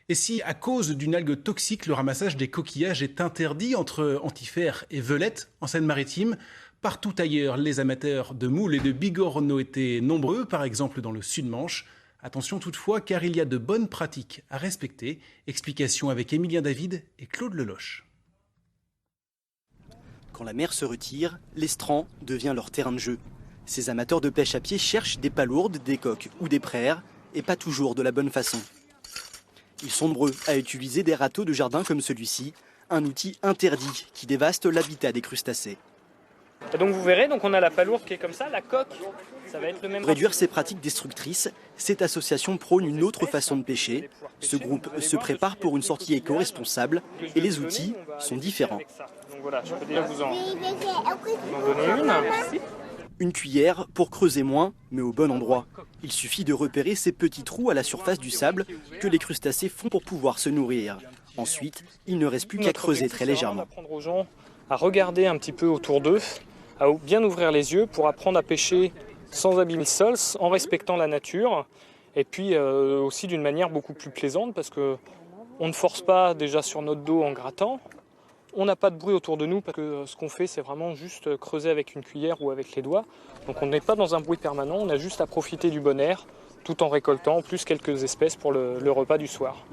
Et si, à cause d'une algue toxique, le ramassage des coquillages est interdit entre Antifère et Velette, en Seine-Maritime, partout ailleurs, les amateurs de moules et de bigorneaux étaient nombreux, par exemple dans le Sud-Manche. Attention toutefois, car il y a de bonnes pratiques à respecter. Explication avec Émilien David et Claude Leloche. Quand la mer se retire, l'estran devient leur terrain de jeu. Ces amateurs de pêche à pied cherchent des palourdes, des coques ou des praires, et pas toujours de la bonne façon. Ils sont nombreux à utiliser des râteaux de jardin comme celui-ci, un outil interdit qui dévaste l'habitat des crustacés. Et donc vous verrez, donc on a la palourde qui est comme ça, la coque, ça va être le même. Pour réduire ces pratiques destructrices, cette association prône une autre façon de pêcher. Ce groupe se prépare pour une sortie éco-responsable et les outils sont différents. Donc voilà, je peux déjà vous en donner une. Une cuillère pour creuser moins, mais au bon endroit. Il suffit de repérer ces petits trous à la surface du sable que les crustacés font pour pouvoir se nourrir. Ensuite, il ne reste plus qu'à creuser très légèrement. Apprendre aux gens à regarder un petit peu autour d'eux, à bien ouvrir les yeux pour apprendre à pêcher sans abîmer le sol, en respectant la nature, et puis aussi d'une manière beaucoup plus plaisante parce qu'on ne force pas déjà sur notre dos en grattant. On n'a pas de bruit autour de nous parce que ce qu'on fait, c'est vraiment juste creuser avec une cuillère ou avec les doigts. Donc on n'est pas dans un bruit permanent, on a juste à profiter du bon air tout en récoltant en plus quelques espèces pour le repas du soir.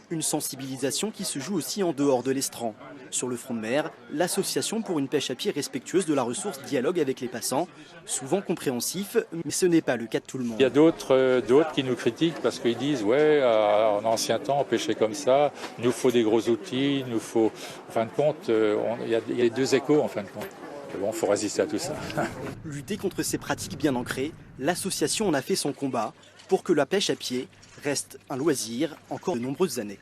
Une sensibilisation qui se joue aussi en dehors de l'estran. Sur le front de mer, l'association pour une pêche à pied respectueuse de la ressource dialogue avec les passants, souvent compréhensif, mais ce n'est pas le cas de tout le monde. Il y a d'autres qui nous critiquent parce qu'ils disent ouais, en ancien temps on pêchait comme ça, il nous faut des gros outils, il nous faut. En fin de compte, il y a les deux échos en fin de compte. Bon, il faut résister à tout ça. Lutter contre ces pratiques bien ancrées, l'association en a fait son combat pour que la pêche à pied reste un loisir encore de nombreuses années.